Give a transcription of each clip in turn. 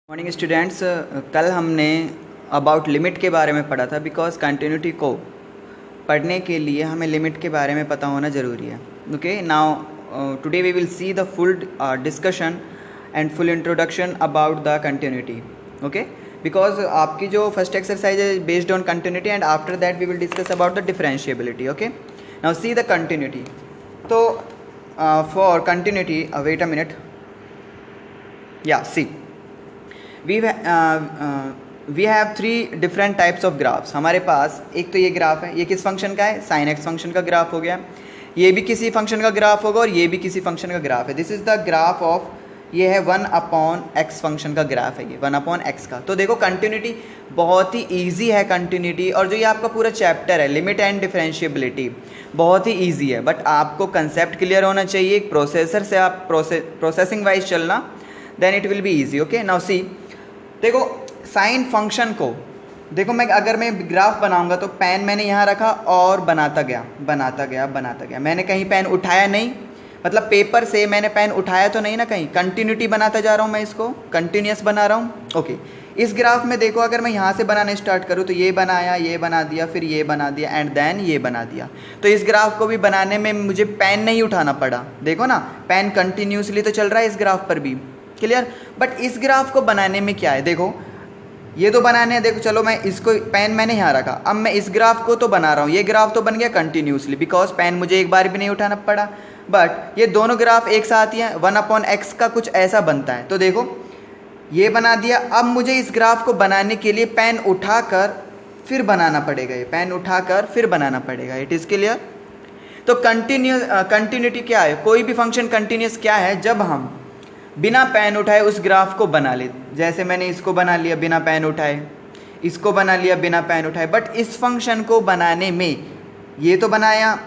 Morning students, कल हमने about limit के बारे में पढ़ा था। बिकॉज कंटिन्यूटी को पढ़ने के लिए हमें लिमिट के बारे में पता होना ज़रूरी है। Okay, now today we will see the full discussion and full introduction about the continuity. Okay, because आपकी जो फर्स्ट एक्सरसाइज है based on continuity and after that we will discuss about the differentiability. Okay, now see the continuity. तो for continuity, wait a minute, या see we have three different types of graphs. हमारे पास एक तो ये graph है, ये किस फंक्शन का है? साइन एक्स फंक्शन का ग्राफ हो गया। ये भी किसी फंक्शन का ग्राफ होगा और ये भी किसी फंक्शन का ग्राफ है। This is the graph of, ये है 1/x फंक्शन का ग्राफ है, ये 1/x का। तो देखो कंटिन्यूटी बहुत ही ईजी है कंटिन्यूटी, और जो ये आपका पूरा चैप्टर है लिमिट एंड डिफरेंशिएबिलिटी बहुत ही ईजी है। बट आपको कंसेप्ट क्लियर होना चाहिए, एक प्रोसेसर से आप प्रोसेसिंग वाइज चलना, then it will be easy. Okay, now see, देखो साइन फंक्शन को देखो, मैं अगर मैं ग्राफ बनाऊंगा तो पेन मैंने यहाँ रखा और बनाता गया। मैंने कहीं पेन उठाया नहीं, मतलब पेपर से मैंने पेन उठाया तो नहीं ना, कहीं कंटिन्यूटी बनाता जा रहा हूँ मैं, इसको कंटिन्यूस बना रहा हूँ। ओके, इस ग्राफ में देखो, अगर मैं यहाँ से बनाने स्टार्ट करूँ तो ये बनाया, ये बना दिया, फिर ये बना दिया एंड देन ये बना दिया। तो इस ग्राफ को भी बनाने में मुझे पेन नहीं उठाना पड़ा। देखो ना, पेन कंटिन्यूसली तो चल रहा है इस ग्राफ पर भी, क्लियर। बट इस ग्राफ को बनाने में क्या है, देखो ये तो बनाने हैं, देखो चलो मैं इसको, पेन मैंने यहाँ रखा, अब मैं इस ग्राफ को तो बना रहा हूँ, ये ग्राफ तो बन गया कंटिन्यूसली बिकॉज पेन मुझे एक बार भी नहीं उठाना पड़ा। बट ये दोनों ग्राफ एक साथ ही हैं, 1/x का कुछ ऐसा बनता है। तो देखो ये बना दिया, अब मुझे इस ग्राफ को बनाने के लिए पेन उठाकर फिर बनाना पड़ेगा, ये पेन उठाकर फिर बनाना पड़ेगा। It is clear. तो कंटिन्यूटी क्या है? कोई भी फंक्शन कंटिन्यूस क्या है? जब हम बिना पेन उठाए उस ग्राफ को बना ले। जैसे मैंने इसको बना लिया बिना पेन उठाए, इसको बना लिया बिना पेन उठाए। बट इस फंक्शन को बनाने में ये तो बनाया,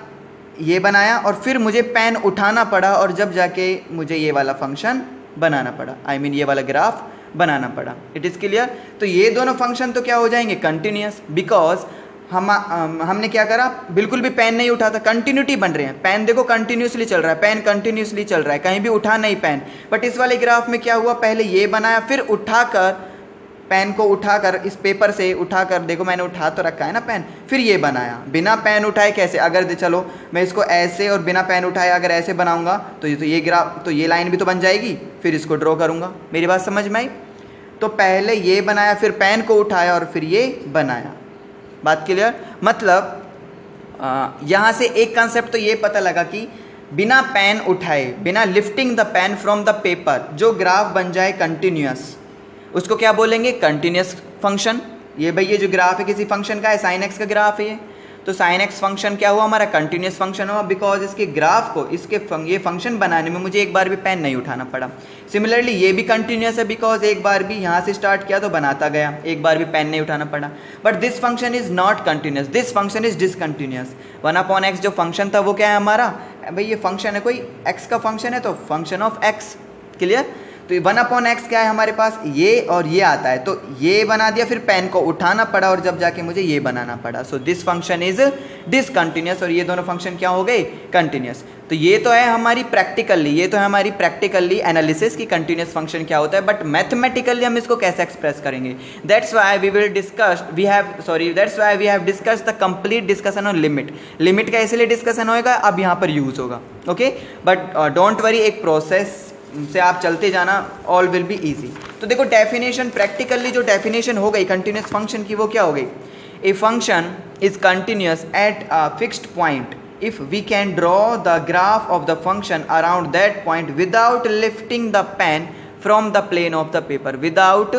ये बनाया, और फिर मुझे पेन उठाना पड़ा, और जब जाके मुझे ये वाला फंक्शन बनाना पड़ा, आई मीन ये वाला ग्राफ बनाना पड़ा। It is clear. तो ये दोनों फंक्शन तो क्या हो जाएंगे? कंटिन्यूस। बिकॉज हमने क्या करा, बिल्कुल भी पेन नहीं उठाता, कंटिन्यूटी बन रहे हैं। पेन देखो कंटिन्यूसली चल रहा है, पेन कंटिन्यूसली चल रहा है, कहीं भी उठा नहीं पेन। बट इस वाले ग्राफ में क्या हुआ, पहले ये बनाया, फिर उठाकर पेन को उठाकर इस पेपर से उठाकर, देखो मैंने उठा तो रखा है ना पेन, फिर ये बनाया बिना पेन उठाए। कैसे? अगर चलो मैं इसको ऐसे और बिना पेन उठाए अगर ऐसे बनाऊंगा तो ये ग्राफ, तो ये लाइन भी तो बन जाएगी, फिर इसको ड्रॉ करूंगा। मेरी बात समझ में आई? तो पहले ये बनाया, फिर पेन को उठाया और फिर ये बनाया। बात क्लियर? मतलब यहाँ से एक कंसेप्ट तो ये पता लगा कि बिना पेन उठाए, बिना lifting the pen from the paper, जो ग्राफ बन जाए कंटिन्यूस, उसको क्या बोलेंगे? Continuous function. ये भाई ये जो ग्राफ है किसी फंक्शन का है, साइन एक्स का ग्राफ है ये, तो साइन एक्स फंक्शन क्या हुआ? हमारा कंटिन्यूस फंक्शन हुआ। बिकॉज इसके ग्राफ को, ये फंक्शन बनाने में मुझे एक बार भी पेन नहीं उठाना पड़ा। सिमिलरली ये भी कंटिन्यूस है, बिकॉज एक बार भी यहाँ से स्टार्ट किया तो बनाता गया, एक बार भी पेन नहीं उठाना पड़ा। But this function is not continuous, this function is discontinuous. 1/x जो फंक्शन था वो क्या है हमारा? भाई ये फंक्शन है, कोई x का फंक्शन है तो फंक्शन ऑफ x। क्लियर? तो 1/x क्या है हमारे पास? ये और ये आता है, तो ये बना दिया, फिर पेन को उठाना पड़ा, और जब जाके मुझे ये बनाना पड़ा। So this function is discontinuous, और ये दोनों फंक्शन क्या हो गए? कंटिन्यूस। तो ये तो है हमारी प्रैक्टिकली एनालिसिस की कंटिन्यूस फंक्शन क्या होता है। बट मैथमेटिकली हम इसको कैसे एक्सप्रेस करेंगे? That's why we have discuss the complete discussion on limit. Limit का इसलिए डिस्कशन होगा, अब यहाँ पर यूज होगा। ओके, बट डोंट वरी, एक प्रोसेस से आप चलते जाना, ऑल विल बी ईजी। तो देखो डेफिनेशन, प्रैक्टिकली जो डेफिनेशन हो गई कंटिन्यूस फंक्शन की, वो क्या हो गई? A function is continuous at a fixed point if we can draw the graph of the function around that point without lifting the pen from the plane of the paper. Without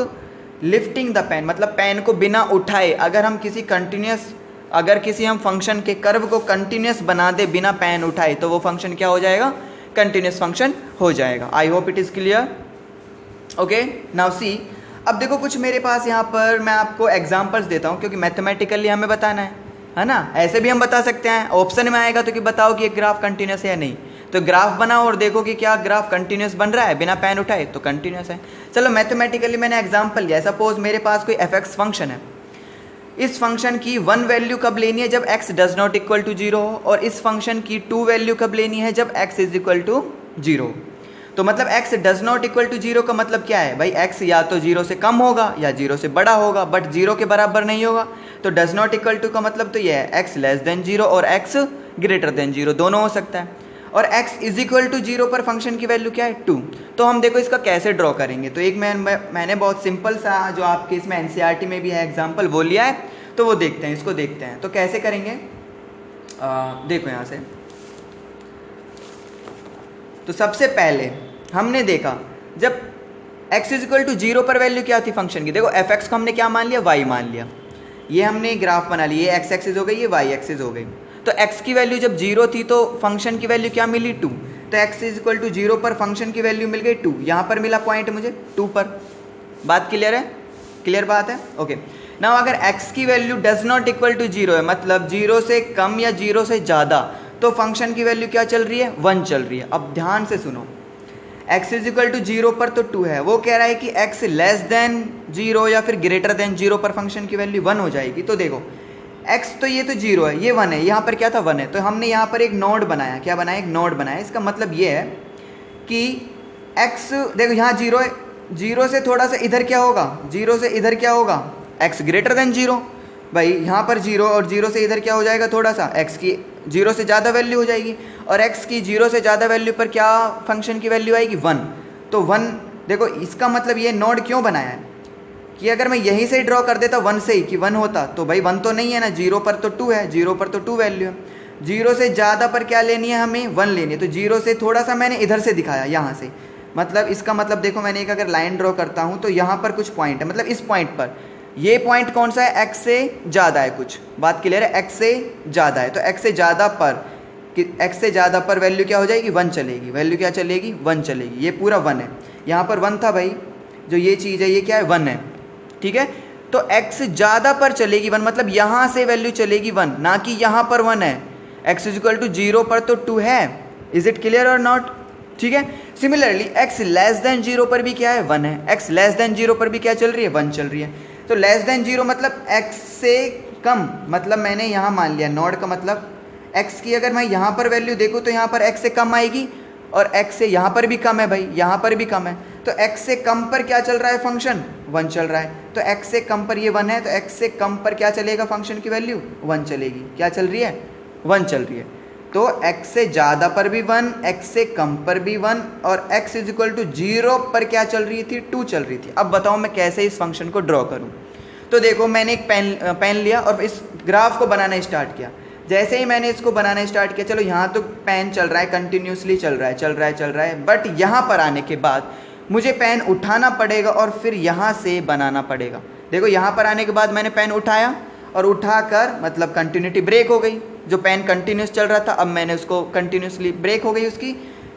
lifting the pen मतलब pen को बिना उठाए, अगर हम किसी हम function के curve को कंटिन्यूस बना दे बिना पेन उठाए, तो वो फंक्शन क्या हो जाएगा? कंटिन्यूस फंक्शन हो जाएगा। आई hope it is clear. Okay, now सी, अब देखो कुछ मेरे पास यहाँ पर मैं आपको एग्जांपल्स देता हूँ, क्योंकि मैथमेटिकली हमें बताना है ना। ऐसे भी हम बता सकते हैं, ऑप्शन में आएगा तो कि बताओ कि एक ग्राफ कंटिन्यूस है या नहीं। तो ग्राफ बनाओ और देखो कि क्या ग्राफ कंटिन्यूस बन रहा है बिना पेन उठाए, तो कंटिन्यूस है। चलो मैथमेटिकली मैंने एग्जाम्पल लिया, सपोज मेरे पास कोई f(x) फंक्शन है। इस फंक्शन की 1 वैल्यू कब लेनी है? जब x does not equal to 0 हो, और इस फंक्शन की 2 वैल्यू कब लेनी है? जब x इज इक्वल टू 0। तो मतलब x does not equal to 0 का मतलब क्या है भाई, x या तो 0 से कम होगा या 0 से बड़ा होगा, बट 0 के बराबर नहीं होगा। तो डज नॉट इक्वल टू का मतलब तो ये है x लेस देन 0 और x ग्रेटर देन 0 दोनों हो सकता है। और x इज इक्वल टू 0 पर फंक्शन की वैल्यू क्या है 2। तो हम देखो इसका कैसे ड्रॉ करेंगे। तो एक मैंने बहुत सिंपल सा जो आपके इसमें एनसीईआरटी में भी है एग्जाम्पल वो लिया है, तो वो देखते हैं, इसको देखते हैं। तो कैसे करेंगे, देखो यहाँ से। तो सबसे पहले हमने देखा जब x इज इक्वल टू 0 पर वैल्यू क्या थी फंक्शन की, देखो f को हमने क्या मान लिया, y मान लिया। ये हमने ग्राफ बना लिया, ये x एक्सिस हो गई, ये y एक्सिस हो गई। तो x की वैल्यू जब 0 थी तो फंक्शन की वैल्यू क्या मिली 2। तो x इज इक्वल टू 0 पर फंक्शन की वैल्यू मिल गई 2। यहाँ पर मिला पॉइंट मुझे 2 पर। बात क्लियर है, क्लियर बात है, ओके। नाउ अगर x की value does not equal to 0 है, मतलब 0 से कम या 0 से ज़्यादा, तो फंक्शन की वैल्यू क्या चल रही है 1 चल रही है। अब ध्यान से सुनो, x इज इक्वल टू 0 पर तो 2 है, वो कह रहा है कि x लेस देन 0 या फिर ग्रेटर देन 0 पर फंक्शन की वैल्यू 1 हो जाएगी। तो देखो x तो ये तो 0 है, ये 1 है, यहाँ पर क्या था 1 है। तो हमने यहाँ पर एक नोड बनाया, क्या बनाया, एक नोड बनाया। इसका मतलब ये है कि x देखो यहाँ 0 है, 0 से थोड़ा सा इधर क्या होगा, 0 से इधर क्या होगा x ग्रेटर देन 0। भाई यहाँ पर 0 और 0 से इधर क्या हो जाएगा थोड़ा सा, x की 0 से ज़्यादा वैल्यू हो जाएगी, और x की 0 से ज़्यादा वैल्यू पर क्या फंक्शन की वैल्यू आएगी 1। तो 1 देखो, इसका मतलब ये नोड क्यों बनाया है कि अगर मैं यहीं से ही ड्रॉ कर देता 1 से ही कि 1 होता, तो भाई 1 तो नहीं है ना, 0 पर तो 2 है, 0 पर तो 2 वैल्यू है। 0 से ज़्यादा पर क्या लेनी है हमें 1 लेनी है। तो 0 से थोड़ा सा मैंने इधर से दिखाया यहाँ से, मतलब इसका मतलब देखो मैंने एक अगर लाइन ड्रॉ करता हूँ तो यहाँ पर कुछ पॉइंट है, मतलब इस पॉइंट पर, ये पॉइंट कौन सा है, x से ज़्यादा है, कुछ बात क्लियर है, x से ज़्यादा है। तो x से ज़्यादा पर x से ज़्यादा पर वैल्यू क्या हो जाएगी 1 चलेगी, वैल्यू क्या चलेगी 1 चलेगी। ये पूरा 1 है, यहाँ पर 1 था भाई, जो ये चीज़ है ये क्या है 1 है, ठीक है। तो x ज़्यादा पर चलेगी 1, मतलब यहाँ से वैल्यू चलेगी 1, ना कि यहाँ पर 1 है। x इज इक्वल टू 0 पर तो 2 है, इज इट क्लियर और नॉट, ठीक है। सिमिलरली x लेस देन 0 पर भी क्या है 1 है, x लेस देन 0 पर भी क्या चल रही है 1 चल रही है। तो लेस देन 0 मतलब x से कम, मतलब मैंने यहाँ मान लिया नोड का मतलब x की अगर मैं यहाँ पर वैल्यू देखूँ तो यहाँ पर x से कम आएगी, और x से यहाँ पर भी कम है भाई, यहाँ पर भी कम है। तो x से कम पर क्या चल रहा है फंक्शन 1 चल रहा है। तो x से कम पर ये 1 है, तो x से कम पर क्या चलेगा फंक्शन की वैल्यू 1 चलेगी। क्या चल रही है 1 चल रही है। तो x से ज़्यादा पर भी 1, x से कम पर भी 1, और x इज इक्वल टू 0 पर क्या चल रही थी 2 चल रही थी। अब बताओ मैं कैसे इस फंक्शन को ड्रॉ करूँ। तो देखो मैंने एक पेन लिया और इस ग्राफ को बनाना स्टार्ट किया। जैसे ही मैंने इसको बनाना स्टार्ट किया, चलो यहाँ तो पेन चल रहा है, कंटिन्यूसली चल रहा है, बट यहाँ पर आने के बाद मुझे पेन उठाना पड़ेगा और फिर यहाँ से बनाना पड़ेगा। देखो यहाँ पर आने के बाद मैंने पेन उठाया और उठाकर मतलब कंटिन्यूटी ब्रेक हो गई। जो पेन कंटिन्यूस चल रहा था अब मैंने उसको कंटिन्यूसली ब्रेक हो गई उसकी,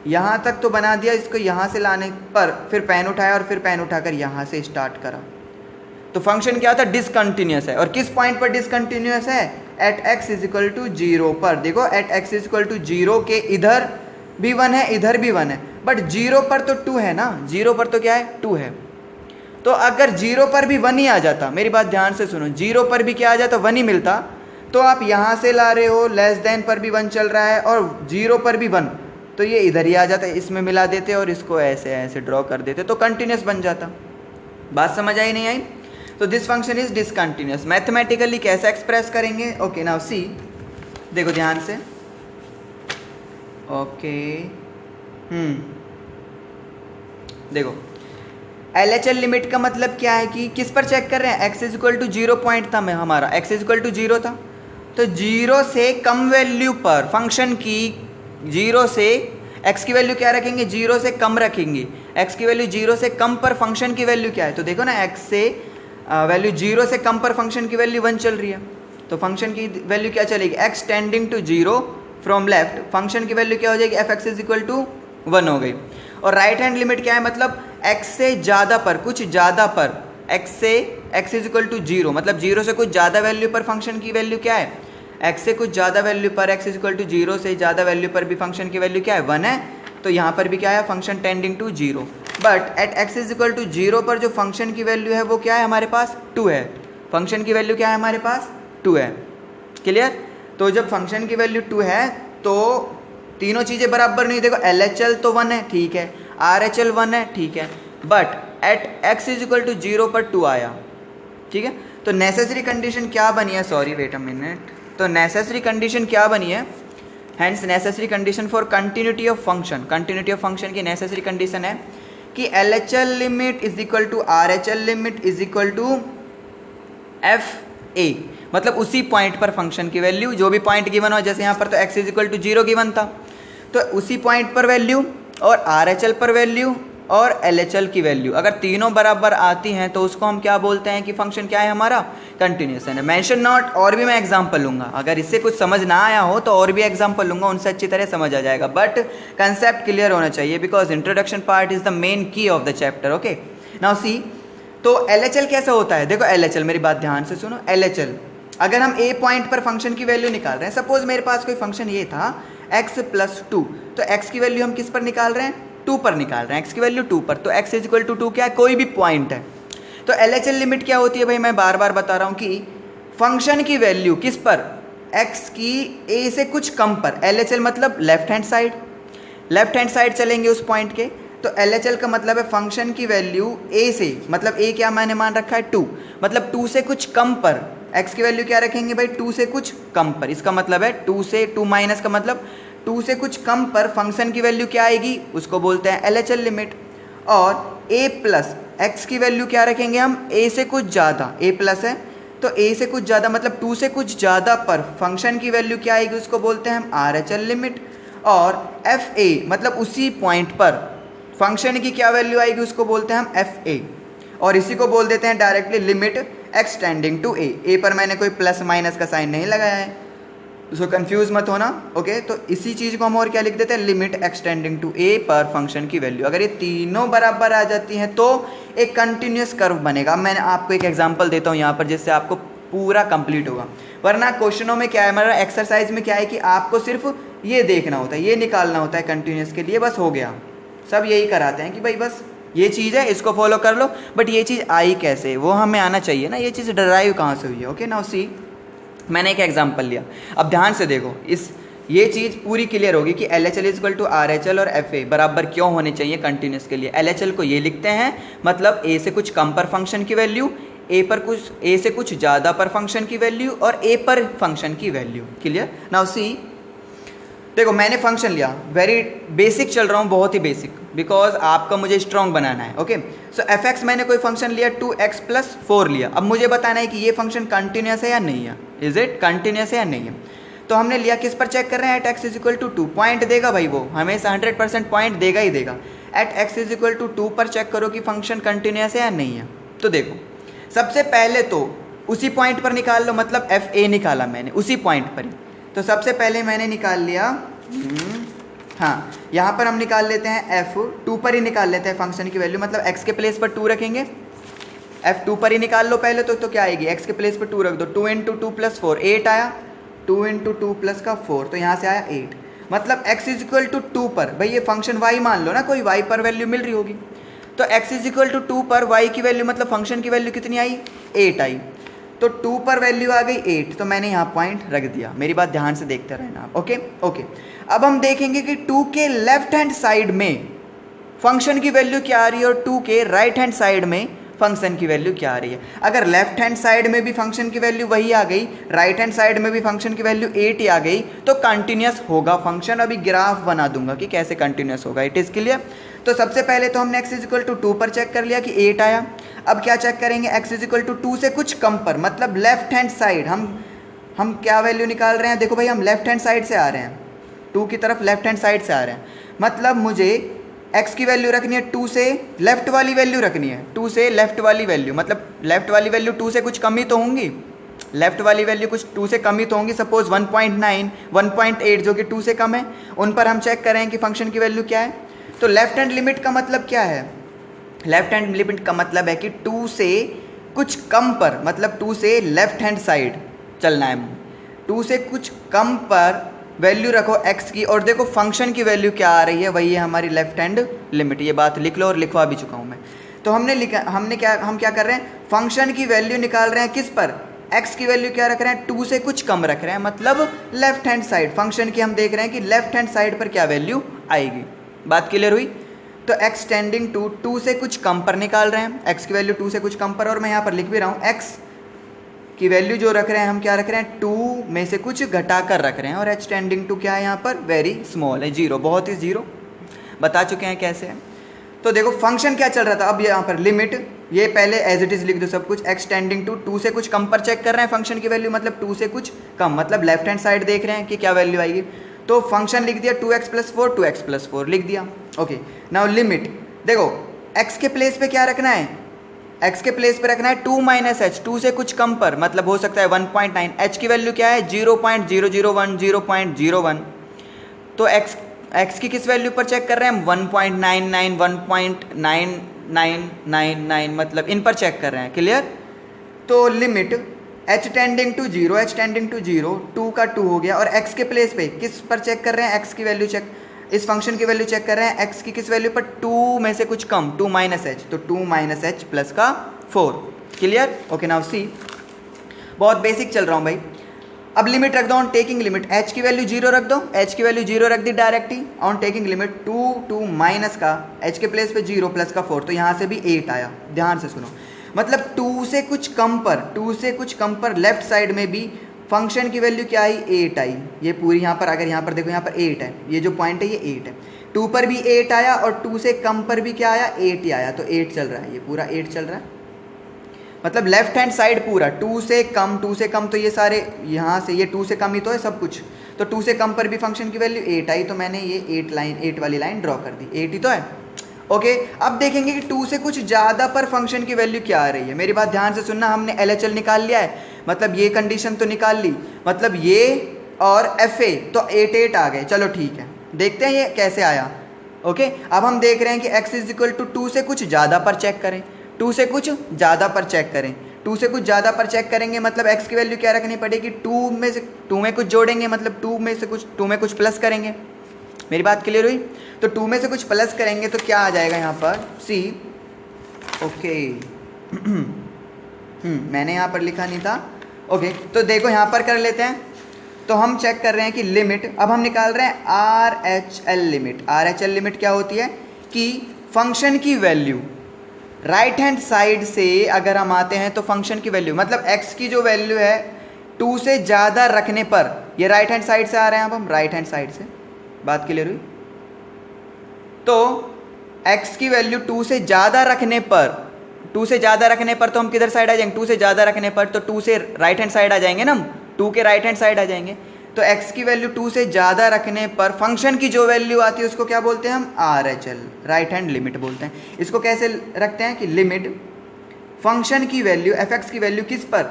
यहाँ तक तो बना दिया। इसको यहाँ से लाने पर फिर पेन उठाया और फिर पेन उठाकर यहाँ से स्टार्ट करा। तो फंक्शन क्या था डिसकंटिन्यूस है। और किस पॉइंट पर डिसकंटिन्यूस है, at x is equal to 0 पर। देखो at x is equal to 0 के इधर भी 1 है, इधर भी 1 है, बट 0 पर तो 2 है ना, 0 पर तो क्या है 2 है। तो अगर 0 पर भी 1 ही आ जाता, मेरी बात ध्यान से सुनो, 0 पर भी क्या आ जाता 1 ही मिलता, तो आप यहाँ से ला रहे हो, लेस देन पर भी 1 चल रहा है और 0 पर भी 1, तो ये इधर ही आ जाता, इसमें मिला देते और इसको ऐसे ऐसे ड्रॉ कर देते तो कंटिन्यूस बन जाता। बात समझ आई नहीं आई। तो this function is discontinuous. Mathematically कैसे एक्सप्रेस करेंगे, ओके नाउ सी, देखो ध्यान से, ओके देखो LHL लिमिट का मतलब क्या है कि किस पर चेक कर रहे हैं, x is equal to 0 point था मैं हमारा, x इज इक्वल टू 0 था, तो 0 से कम वैल्यू पर फंक्शन की 0 से x की वैल्यू क्या रखेंगे 0 से कम रखेंगे, x की वैल्यू 0 से कम पर फंक्शन की वैल्यू क्या है, तो देखो ना x से वैल्यू 0 से कम पर फंक्शन की वैल्यू 1 चल रही है, तो फंक्शन की वैल्यू क्या चलेगी x tending to 0 from left, function की वैल्यू क्या हो जाएगी f(x) इज इक्वल टू 1 हो गई। और राइट हैंड लिमिट क्या है, मतलब x से ज़्यादा पर, कुछ ज़्यादा पर, x से x इज इक्वल टू 0, मतलब 0 से कुछ ज़्यादा वैल्यू पर फंक्शन की वैल्यू क्या है, x से कुछ ज़्यादा वैल्यू पर, x इज इक्वल टू 0 से ज़्यादा वैल्यू पर भी फंक्शन की वैल्यू क्या है 1 है, तो यहाँ पर भी क्या है function tending to 0। But at x is equal to 0 पर जो फंक्शन की वैल्यू है वो क्या है हमारे पास 2 है, फंक्शन की वैल्यू क्या है हमारे पास 2 है, क्लियर। तो जब फंक्शन की वैल्यू 2 है तो तीनों चीज़ें बराबर नहीं, देखो LHL तो 1 है, ठीक है, RHL 1 है, ठीक है, but at x is equal to 0 पर 2 आया, ठीक है। तो नेसेसरी कंडीशन क्या बनी है, सॉरी वेट अ मिनट, तो नेसेसरी कंडीशन क्या बनी है, hence necessary condition for continuity of function, continuity of function की नेसेसरी कंडीशन है कि LHL limit is equal to RHL limit is equal to FA, मतलब उसी पॉइंट पर फंक्शन की वैल्यू, जो भी पॉइंट गिवन हो, जैसे यहाँ पर तो x is equal to 0 given था, तो उसी पॉइंट पर वैल्यू और RHL पर वैल्यू और LHL की वैल्यू अगर तीनों बराबर आती हैं तो उसको हम क्या बोलते हैं कि फंक्शन क्या है हमारा, कंटिन्यूस है। मेंशन नॉट, और भी मैं एग्जांपल लूँगा, अगर इससे कुछ समझ ना आया हो तो और भी एग्जांपल लूँगा, उनसे अच्छी तरह समझ आ जाएगा, बट कंसेप्ट क्लियर होना चाहिए because introduction part is the main key of the chapter. Okay, now see, तो LHL कैसा होता है, देखो LHL, मेरी बात ध्यान से सुनो, LHL अगर हम A पॉइंट पर फंक्शन की वैल्यू निकाल रहे हैं, सपोज मेरे पास कोई फंक्शन ये था x प्लस 2, तो x की वैल्यू हम किस पर निकाल रहे हैं, 2 पर निकाल रहे हैं, x की वैल्यू 2 पर, तो x इज इक्वल टू 2 क्या है, कोई भी पॉइंट है। तो LHL लिमिट क्या होती है भाई, मैं बार बार बता रहा हूँ कि फंक्शन की वैल्यू किस पर, x की a से कुछ कम पर, LHL मतलब left hand side, left hand side चलेंगे उस पॉइंट के, तो LHL का मतलब है फंक्शन की वैल्यू a से, मतलब a क्या मैंने मान रखा है 2, मतलब 2 से कुछ कम पर x की वैल्यू क्या रखेंगे भाई, 2 से कुछ कम पर, इसका मतलब है 2 से 2 माइनस का मतलब 2 से कुछ कम पर फंक्शन की वैल्यू क्या आएगी, उसको बोलते हैं LHL लिमिट। और a प्लस x की वैल्यू क्या रखेंगे हम, a से कुछ ज़्यादा, a प्लस है तो a से कुछ ज़्यादा मतलब 2 से कुछ ज़्यादा पर फंक्शन की वैल्यू क्या आएगी, उसको बोलते हैं हम RHL लिमिट। और FA मतलब उसी पॉइंट पर फंक्शन की क्या वैल्यू आएगी, उसको बोलते हैं हम FA, और इसी को बोल देते हैं directly limit extending to a पर मैंने कोई प्लस माइनस का साइन नहीं लगाया है, उसको कंफ्यूज मत होना। ओके, तो इसी चीज़ को हम और क्या लिख देते हैं, लिमिट एक्सटेंडिंग टू a पर फंक्शन की वैल्यू, अगर ये तीनों बराबर आ जाती हैं तो एक कंटिन्यूस कर्व बनेगा। मैंने आपको एक एग्जांपल देता हूँ यहाँ पर जिससे आपको पूरा कंप्लीट होगा, वरना क्वेश्चनों में क्या है, मतलब एक्सरसाइज में क्या है कि आपको सिर्फ ये देखना होता है, ये निकालना होता है कंटिन्यूस के लिए, बस हो गया। सब यही कराते हैं कि भाई बस ये चीज़ है, इसको फॉलो कर लो, बट ये चीज़ आई कैसे, वो हमें आना चाहिए ना, ये चीज़ डराइव कहाँ से हुई है। ओके, नाउ सी, मैंने एक एग्जांपल लिया, अब ध्यान से देखो, इस ये चीज़ पूरी क्लियर होगी कि LHL is equal to RHL और FA बराबर क्यों होने चाहिए कंटिन्यूस के लिए। LHL को ये लिखते हैं, मतलब a से कुछ कम पर फंक्शन की वैल्यू, a से कुछ ज़्यादा पर फंक्शन की वैल्यू और a पर फंक्शन की वैल्यू। क्लियर, नाउ सी, देखो मैंने फंक्शन लिया, वेरी बेसिक चल रहा हूँ, बहुत ही बेसिक, बिकॉज आपका मुझे स्ट्रॉन्ग बनाना है। ओके, सो fx मैंने कोई फंक्शन लिया 2x प्लस 4 लिया, अब मुझे बताना है कि ये फंक्शन कंटिन्यूस है या नहीं है, इज इट कंटिन्यूस है या नहीं है। तो हमने लिया, किस पर चेक कर रहे हैं, at x is equal to 2, point देगा भाई, वो हमेशा 100% पॉइंट देगा ही देगा। At x is equal to 2 पर चेक करो कि फंक्शन कंटिन्यूस है या नहीं है। तो देखो, सबसे पहले तो उसी पॉइंट पर निकाल लो, मतलब FA निकाला मैंने उसी पॉइंट पर ही, तो सबसे पहले मैंने निकाल लिया, हाँ यहाँ पर हम निकाल लेते हैं f, 2 पर ही निकाल लेते हैं फंक्शन की वैल्यू, मतलब x के प्लेस पर 2 रखेंगे, f 2 पर ही निकाल लो पहले तो क्या आएगी, x के प्लेस पर 2 रख दो, 2 इंटू 2 प्लस 4, 8 आया, 2 इंटू 2 प्लस का 4, तो यहाँ से आया 8, मतलब x इज इक्वल टू 2 पर, भाई ये फंक्शन y मान लो ना, कोई y पर वैल्यू मिल रही होगी, तो x इज इक्वल टू 2 पर y की वैल्यू मतलब फंक्शन की वैल्यू कितनी आई, 8 आई, तो 2 पर वैल्यू आ गई 8, तो मैंने यहाँ पॉइंट रख दिया। मेरी बात ध्यान से देखते रहना आप। ओके ओके, अब हम देखेंगे कि 2 के लेफ्ट हैंड साइड में फंक्शन की वैल्यू क्या आ रही है और 2 के राइट हैंड साइड में फंक्शन की वैल्यू क्या आ रही है। अगर लेफ्ट हैंड साइड में भी फंक्शन की वैल्यू वही आ गई, राइट हैंड साइड में भी फंक्शन की वैल्यू 8 ही आ गई, तो कंटिन्यूस होगा फंक्शन। अभी ग्राफ बना दूंगा कि कैसे कंटिन्यूस होगा, इट इज़ क्लियर। तो सबसे पहले तो हमने x इज इक्वल टू 2 पर चेक कर लिया कि 8 आया। अब क्या चेक करेंगे, x इज इक्वल टू 2 से कुछ कम पर, मतलब लेफ्ट हैंड साइड हम क्या वैल्यू निकाल रहे हैं, देखो भाई हम लेफ्ट हैंड साइड से आ रहे हैं, 2 की तरफ लेफ्ट हैंड साइड से आ रहे हैं, मतलब मुझे x की वैल्यू रखनी है 2 से लेफ्ट वाली वैल्यू रखनी है, 2 से लेफ्ट वाली वैल्यू, मतलब लेफ्ट वाली वैल्यू 2 से कुछ कम ही तो होंगी, लेफ्ट वाली वैल्यू कुछ 2 से कम ही तो होंगी, सपोज 1.9 1.8 जो कि 2 से कम है, उन पर हम चेक करें कि फंक्शन की वैल्यू क्या है। तो लेफ्ट हैंड लिमिट का मतलब क्या है, लेफ्ट हैंड लिमिट का मतलब है कि 2 से कुछ कम पर, मतलब 2 से लेफ्ट हैंड साइड चलना है, 2 से कुछ कम पर वैल्यू रखो x की, और देखो फंक्शन की वैल्यू क्या आ रही है, वही है हमारी लेफ्ट हैंड लिमिट। ये बात लिख लो और लिखवा भी चुका हूँ मैं। तो हम क्या कर रहे हैं, फंक्शन की वैल्यू निकाल रहे हैं किस पर, x की वैल्यू क्या रख रहे हैं, 2 से कुछ कम रख रहे हैं, मतलब लेफ्ट हैंड साइड फंक्शन की हम देख रहे हैं कि लेफ्ट हैंड साइड पर क्या वैल्यू आएगी। बात क्लियर हुई। तो x टेंडिंग टू 2 से कुछ कम पर निकाल रहे हैं, x की वैल्यू 2 से कुछ कम पर, और मैं यहाँ पर लिख भी रहा हूँ x की वैल्यू जो रख रहे हैं हम क्या रख रहे हैं 2 में से कुछ घटा कर रख रहे हैं, और h टेंडिंग टू क्या है यहाँ पर वेरी स्मॉल है, 0, बहुत ही 0, बता चुके हैं कैसे है। तो देखो फंक्शन क्या चल रहा था, अब यहाँ पर लिमिट, ये पहले एज इट इज लिख दो सब कुछ, x टेंडिंग टू 2 से कुछ कम पर चेक कर रहे हैं फंक्शन की वैल्यू, मतलब 2 से कुछ कम, मतलब लेफ्ट हैंड साइड देख रहे हैं कि क्या वैल्यू आएगी, तो फंक्शन लिख दिया 2x + 4, 2x + 4 लिख दिया। ओके, नाउ लिमिट, देखो x के प्लेस पे क्या रखना है, x के प्लेस पे रखना है 2 - h, 2 से कुछ कम पर, मतलब हो सकता है 1.9, h की वैल्यू क्या है 0.001, 0.01, तो x की किस वैल्यू पर चेक कर रहे हैं हम 1.99, 1.9999, मतलब इन पर चेक कर रहे हैं, क्लियर। तो limit h tending to 0, h tending to 0, 2 का 2 हो गया, और x के प्लेस पे किस पर चेक कर रहे हैं, x की वैल्यू चेक, इस फंक्शन की वैल्यू चेक कर रहे हैं, x की किस वैल्यू पर 2 में से कुछ कम, 2 - h, तो 2 - h प्लस का 4, क्लियर। ओके, नाउ सी, बहुत बेसिक चल रहा हूँ भाई। अब लिमिट रख दो ऑन टेकिंग लिमिट, h की वैल्यू 0 रख दो, h की वैल्यू 0 रख दी डायरेक्ट ही, ऑन टेकिंग लिमिट 2 माइनस का h के प्लेस पे 0 प्लस का 4, तो यहाँ से भी 8 आया, ध्यान से सुनो, मतलब 2 से कुछ कम पर, 2 से कुछ कम पर लेफ्ट साइड में भी फंक्शन की वैल्यू क्या आई 8 आई, ये पूरी यहाँ पर, अगर यहाँ पर देखो यहाँ पर 8 है, ये जो पॉइंट है ये 8 है, 2 पर भी 8 आया और 2 से कम पर भी क्या आया 8 ही आया, तो 8 चल रहा है, ये पूरा 8 चल रहा है, मतलब लेफ्ट हैंड साइड पूरा 2 से कम, 2 से कम, तो ये सारे यहाँ से ये 2 से कम ही तो है सब कुछ, तो 2 से कम पर भी फंक्शन की वैल्यू 8 आई, तो मैंने ये 8 वाली लाइन ड्रॉ कर दी, 8 ही तो है। ओके, अब देखेंगे कि 2 से कुछ ज़्यादा पर फंक्शन की वैल्यू क्या आ रही है, मेरी बात ध्यान से सुनना, हमने LHL निकाल लिया है, मतलब ये कंडीशन तो निकाल ली, मतलब ये और FA तो 8 आ गए, चलो ठीक है, देखते हैं ये कैसे आया। ओके, अब हम देख रहे हैं कि x = 2 से कुछ ज़्यादा पर चेक करें, 2 से कुछ ज़्यादा पर चेक करें, 2 से कुछ ज़्यादा पर चेक करेंगे, मतलब x की वैल्यू क्या रखनी पड़ेगी, 2 में कुछ जोड़ेंगे, मतलब 2 में कुछ प्लस करेंगे, मेरी बात क्लियर हुई, तो 2 में से कुछ प्लस करेंगे तो क्या आ जाएगा यहाँ पर सी। ओके मैंने यहाँ पर लिखा नहीं था। ओके, तो देखो यहाँ पर कर लेते हैं, तो हम चेक कर रहे हैं कि लिमिट, अब हम निकाल रहे हैं RHL लिमिट। RHL लिमिट क्या होती है कि फंक्शन की वैल्यू राइट हैंड साइड से अगर हम आते हैं तो फंक्शन की वैल्यू, मतलब x की जो वैल्यू है 2 से ज़्यादा रखने पर, ये राइट हैंड साइड से आ रहे हैं, अब हम राइट हैंड साइड से, बात क्लियर हुई, तो x की वैल्यू 2 से ज़्यादा रखने पर, 2 से ज़्यादा रखने पर तो हम किधर साइड आ जाएंगे, 2 से ज़्यादा रखने पर तो 2 से राइट हैंड साइड आ जाएंगे ना, हम 2 के राइट हैंड साइड आ जाएंगे, तो x की वैल्यू 2 से ज़्यादा रखने पर फंक्शन की जो वैल्यू आती है उसको क्या बोलते हैं हम RHL, राइट हैंड लिमिट बोलते हैं। इसको कैसे रखते हैं कि लिमिट फंक्शन की वैल्यू fx की वैल्यू किस पर,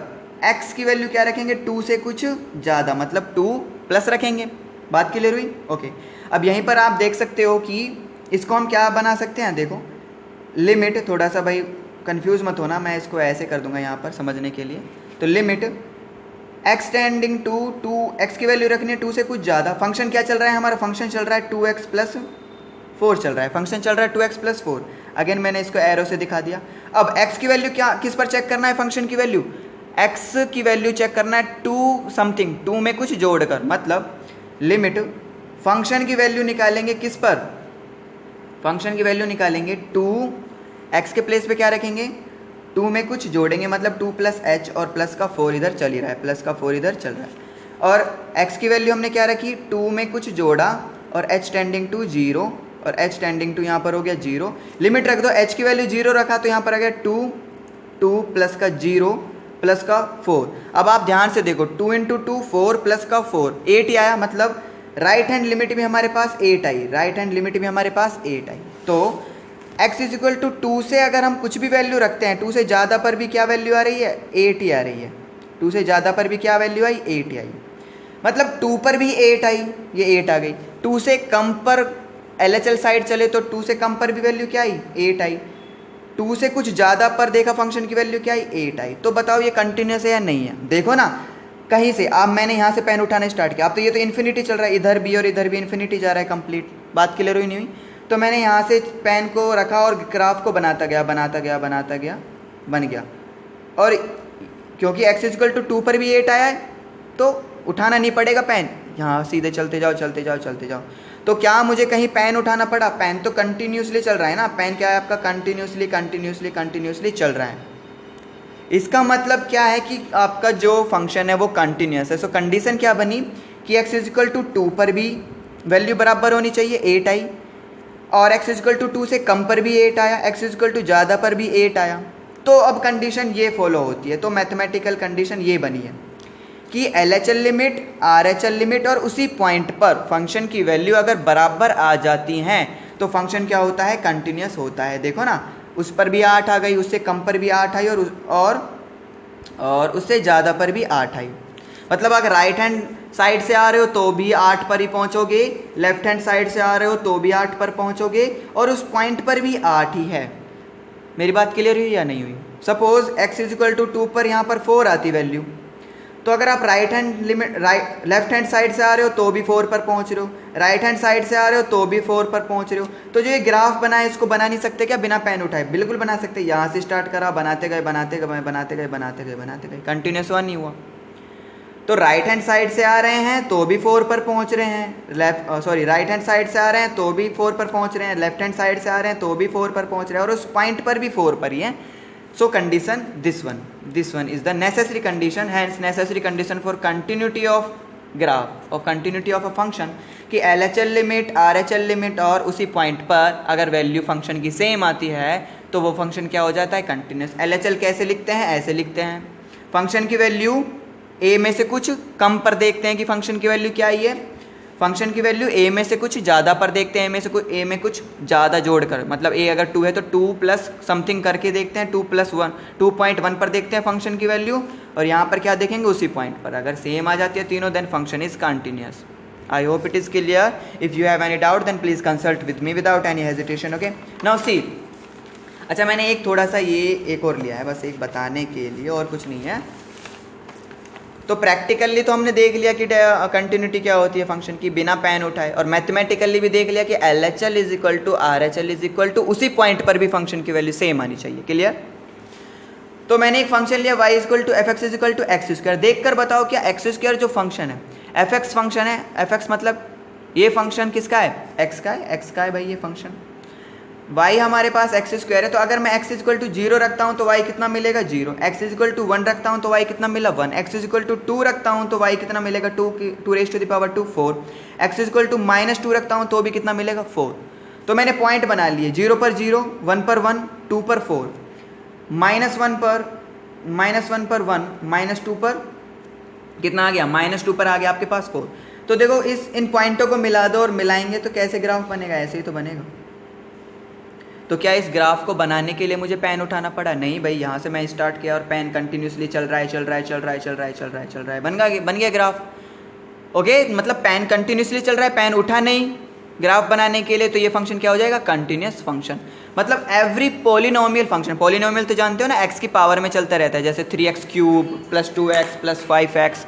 x की वैल्यू क्या रखेंगे 2 से कुछ ज़्यादा, मतलब 2 प्लस रखेंगे, बात क्लियर हुई। ओके, अब यहीं पर आप देख सकते हो कि इसको हम क्या बना सकते हैं, देखो लिमिट, थोड़ा सा भाई कंफ्यूज मत होना, मैं इसको ऐसे कर दूंगा यहाँ पर समझने के लिए, तो limit x tending to 2, x की वैल्यू रखनी है 2 से कुछ ज़्यादा, फंक्शन क्या चल रहा है हमारा, फंक्शन चल रहा है 2x + 4 चल रहा है, फंक्शन चल रहा है 2x + 4, अगेन मैंने इसको एरो से दिखा दिया। अब x की वैल्यू क्या, किस पर चेक करना है फंक्शन की वैल्यू, x की वैल्यू चेक करना है 2 समथिंग, 2 में कुछ जोड़कर, मतलब लिमिट फंक्शन की वैल्यू निकालेंगे किस पर, फंक्शन की वैल्यू निकालेंगे 2, x के प्लेस पे क्या रखेंगे 2 में कुछ जोड़ेंगे, मतलब 2 + h और प्लस का 4 इधर चल ही रहा है, प्लस का 4 इधर चल रहा है, और x की वैल्यू हमने क्या रखी 2 में कुछ जोड़ा और h टेंडिंग टू 0 और h टेंडिंग टू यहाँ पर हो गया 0, लिमिट रख दो, h की वैल्यू 0 रखा तो यहाँ पर आ गया 2 प्लस का 0 प्लस का 4। अब आप ध्यान से देखो 2 × 2 4 प्लस का 4 8 ही आया, मतलब राइट हैंड लिमिट भी हमारे पास 8 आई, राइट हैंड लिमिट भी हमारे पास 8 आई। तो x = 2 से अगर हम कुछ भी वैल्यू रखते हैं, 2 से ज़्यादा पर भी क्या वैल्यू आ रही है 8 ही आ रही है, 2 से ज़्यादा पर भी क्या वैल्यू आई 8 ही आई, मतलब 2 पर भी 8 आई, ये 8 आ गई, 2 से कम पर LHL साइड चले तो 2 से कम पर भी वैल्यू क्या आई 8 आई, 2 से कुछ ज़्यादा पर देखा फंक्शन की वैल्यू क्या आई 8 आई। तो बताओ ये कंटिन्यूस है या नहीं है, देखो ना कहीं से, अब मैंने यहाँ से पेन उठाने स्टार्ट किया, अब तो ये तो इन्फिनिटी चल रहा है, इधर भी और इधर भी इन्फिनिटी जा रहा है कंप्लीट, बात क्लियर हुई नहीं हुई, तो मैंने यहाँ से पेन को रखा और ग्राफ को बनाता गया बन गया, और क्योंकि x = 2 पर भी 8 आया है तो उठाना नहीं पड़ेगा पेन, यहाँ सीधे चलते जाओ, तो क्या मुझे कहीं पेन उठाना पड़ा? पेन तो कंटिन्यूसली चल रहा है ना, पेन क्या है आपका? कंटिन्यूसली चल रहा है। इसका मतलब क्या है कि आपका जो फंक्शन है वो कंटिन्यूस है। सो कंडीशन क्या बनी कि x इजिकल टू 2 पर भी वैल्यू बराबर होनी चाहिए, 8 आई, और x इजिकल टू 2 से कम पर भी 8 आया, x इजिकल टू ज़्यादा पर भी 8 आया। तो अब कंडीशन ये फॉलो होती है। तो मैथमेटिकल कंडीशन ये बनी है कि LHL लिमिट, RHL लिमिट और उसी पॉइंट पर फंक्शन की वैल्यू अगर बराबर आ जाती हैं तो फंक्शन क्या होता है? कंटिन्यूस होता है। देखो ना, उस पर भी 8 आ गई, उससे कम पर भी 8 आई, और उससे ज़्यादा पर भी 8 आई। मतलब अगर राइट हैंड साइड से आ रहे हो तो भी 8 पर ही पहुंचोगे, लेफ्ट हैंड साइड से आ रहे हो तो भी 8 पर पहुंचोगे, और उस पॉइंट पर भी 8 ही है। मेरी बात क्लियर हुई या नहीं हुई? सपोज x इजिकल टू 2 पर यहाँ पर 4 आती वैल्यू, तो अगर आप लेफ्ट हैंड साइड से आ रहे हो तो भी 4 पर पहुंच रहे हो, राइट हैंड साइड से आ रहे हो तो भी 4 पर पहुंच रहे हो, तो जो ये ग्राफ बना है इसको बना नहीं सकते क्या बिना पेन उठाए? बिल्कुल बना सकते। यहाँ से स्टार्ट करा, बनाते गए, कंटिन्यूस हुआ नहीं हुआ? तो राइट हैंड साइड से आ रहे हैं तो भी 4 पर पहुंच रहे हैं, राइट हैंड साइड से आ रहे हैं तो भी 4 पर पहुंच रहे हैं, लेफ्ट हैंड साइड से आ रहे हैं तो भी 4 पर पहुंच रहे हैं, और उस पॉइंट पर भी 4 पर ही है। So condition this one is the necessary condition, hence necessary condition for continuity of graph, of continuity of a function, कि LHL लिमिट, RHL लिमिट और उसी पॉइंट पर अगर वैल्यू फंक्शन की सेम आती है तो वो फंक्शन क्या हो जाता है? कंटिन्यूस। LHL कैसे लिखते हैं? ऐसे लिखते हैं, फंक्शन की वैल्यू a में से कुछ कम पर देखते हैं कि फंक्शन की वैल्यू क्या आई है, फंक्शन की वैल्यू a में से कुछ ज़्यादा पर देखते हैं, a में कुछ ज़्यादा जोड़कर, मतलब a अगर 2 है तो 2 प्लस समथिंग करके देखते हैं, 2 प्लस 1, 2.1 पर देखते हैं फंक्शन की वैल्यू, और यहाँ पर क्या देखेंगे? उसी पॉइंट पर अगर सेम आ जाती है तीनों, then function is continuous. I hope it is clear. If you have any doubt then please consult with me without any hesitation. Okay, now see. अच्छा, मैंने एक थोड़ा सा ये एक और लिया है, बस एक बताने के लिए, और कुछ नहीं है। तो प्रैक्टिकली तो हमने देख लिया कि कंटिन्यूटी क्या होती है फंक्शन की बिना पेन उठाए, और मैथमेटिकली भी देख लिया कि LHL is equal to RHL is equal to उसी पॉइंट पर भी फंक्शन की वैल्यू सेम आनी चाहिए। क्लियर? तो मैंने एक फंक्शन लिया y equal to fx is equal to x square. देख कर बताओ क्या एक्स स्क्वायर जो फंक्शन है fx फंक्शन है, fx मतलब ये फंक्शन किसका है? x का है, x का है भाई ये फंक्शन। y हमारे पास एक्स स्क्वायर है, तो अगर मैं x इक्वल टू 0 रखता हूँ तो y कितना मिलेगा? 0। x इक्वल टू 1 रखता हूँ तो y कितना मिला? 1। x इक्वल टू 2 रखता हूँ तो y कितना मिलेगा? 2 raise to the power 2, 4। x equal to -2 रखता हूँ तो भी कितना मिलेगा? 4। तो मैंने पॉइंट बना लिए, 0 पर 0, 1 पर 1, 2 पर 4, -1 पर 1, -2 पर कितना आ गया? -2 पर आ गया आपके पास 4। तो देखो इन पॉइंटों को मिला दो, और मिलाएंगे तो कैसे ग्राफ बनेगा? ऐसे ही तो बनेगा। तो क्या इस ग्राफ को बनाने के लिए मुझे पेन उठाना पड़ा? नहीं भाई, यहाँ से मैं स्टार्ट किया और पेन कंटिन्यूसली चल रहा है, बन गया ग्राफ। ओके, मतलब पेन कंटिन्यूसली चल रहा है, पेन उठा नहीं ग्राफ बनाने के लिए, तो ये फंक्शन क्या हो जाएगा? Continuous function. मतलब एवरी पॉलिनोमियल फंक्शन, पॉलिनोमियल तो जानते हो ना, x की पावर में चलता रहता है, जैसे 3x cube plus 2x plus 5x,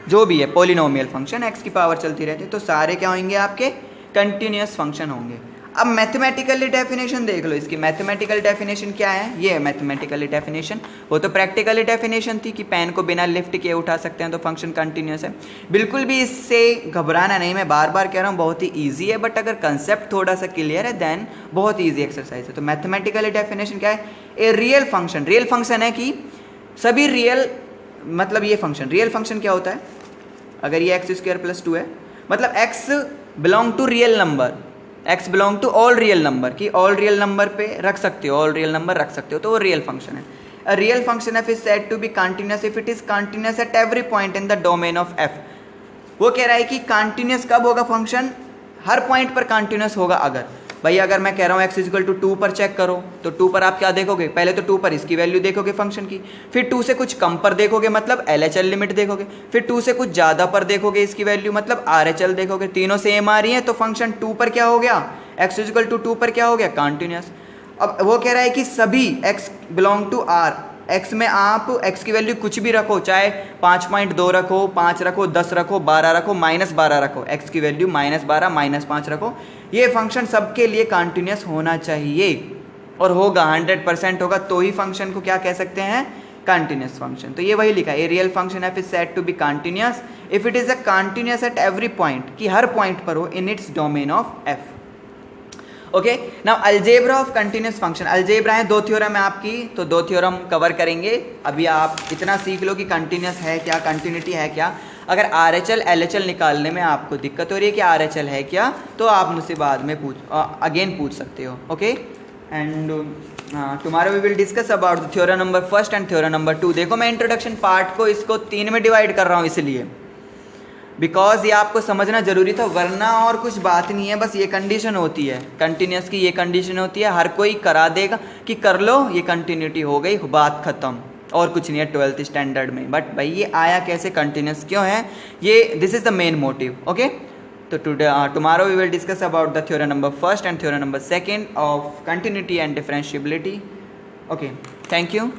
जो भी है पॉलिनोमियल फंक्शन x की पावर चलती रहती है, तो सारे क्या होंगे? आपके कंटिन्यूस फंक्शन होंगे। अब मैथमेटिकली डेफिनेशन देख लो इसकी। मैथमेटिकल डेफिनेशन क्या है? ये है मैथमेटिकली डेफिनेशन। वो तो प्रैक्टिकली डेफिनेशन थी कि पेन को बिना लिफ्ट किए उठा सकते हैं तो फंक्शन कंटिन्यूस है। बिल्कुल भी इससे घबराना नहीं, मैं बार बार कह रहा हूँ, बहुत ही ईजी है, बट अगर कंसेप्ट थोड़ा सा क्लियर है देन बहुत ईजी एक्सरसाइज है। तो मैथमेटिकली डेफिनेशन क्या है? A real function, real function है कि सभी रियल, मतलब ये फंक्शन, रियल फंक्शन क्या होता है? अगर ये एक्स स्क्वायर प्लस 2 है, मतलब x belong to real number, x belong to all real number, कि ऑल रियल नंबर पे रख सकते हो, ऑल रियल नंबर रख सकते हो, तो वो रियल फंक्शन है। A real function f is said to be continuous if it is continuous at every point in the domain of f। वो कह रहा है कि कंटिन्यूस कब होगा फंक्शन? हर पॉइंट पर कंटिन्यूस होगा। अगर भाई अगर मैं कह रहा हूँ x इक्वल टू 2 पर चेक करो, तो 2 पर आप क्या देखोगे? पहले तो 2 पर इसकी वैल्यू देखोगे फंक्शन की, फिर 2 से कुछ कम पर देखोगे मतलब LHL लिमिट देखोगे, फिर 2 से कुछ ज़्यादा पर देखोगे इसकी वैल्यू मतलब RHL देखोगे। तीनों सेम आ रही है तो फंक्शन 2 पर क्या हो गया? x इक्वल टू 2 पर क्या हो गया? कंटिन्यूस। अब वो कह रहा है कि सभी x belong to R, x में आप x की वैल्यू कुछ भी रखो, चाहे 5.2 रखो, 5 रखो, 10 रखो, 12 रखो, -12 रखो, x की वैल्यू -12, -5 रखो, ये फंक्शन सबके लिए कंटिन्यूस होना चाहिए और होगा, 100% होगा, तो ही फंक्शन को क्या कह सकते हैं? Continuous function. तो ये वही लिखा है, a real function f is said to be continuous if it is a continuous at every point, कि हर पॉइंट पर हो in its domain of f. Okay, now algebra of continuous function, algebra है दो थ्योरम है आपकी, तो दो थ्योरम कवर करेंगे। अभी आप इतना सीख लो कि कंटिन्यूस है क्या, कंटिन्यूटी है क्या। अगर RHL LHL निकालने में आपको दिक्कत हो रही है कि RHL है क्या, तो आप मुझसे बाद में अगेन पूछ सकते हो। Okay, and tomorrow we will discuss about the theorem number first and theorem number 2। देखो मैं इंट्रोडक्शन पार्ट को इसको 3 में डिवाइड कर रहा हूँ इसलिए, बिकॉज ये आपको समझना जरूरी था, वरना और कुछ बात नहीं है, बस ये कंडीशन होती है कंटिन्यूस की, ये कंडीशन होती है, हर कोई करा देगा कि कर लो, ये कंटिन्यूटी हो गई, बात खत्म, और कुछ नहीं है 12th स्टैंडर्ड में। बट भाई ये आया कैसे, कंटिन्यूस क्यों है, ये this is the main motive. Okay, तो tomorrow we will discuss about the theorem number first and theorem number second of continuity and differentiability. Okay, thank you.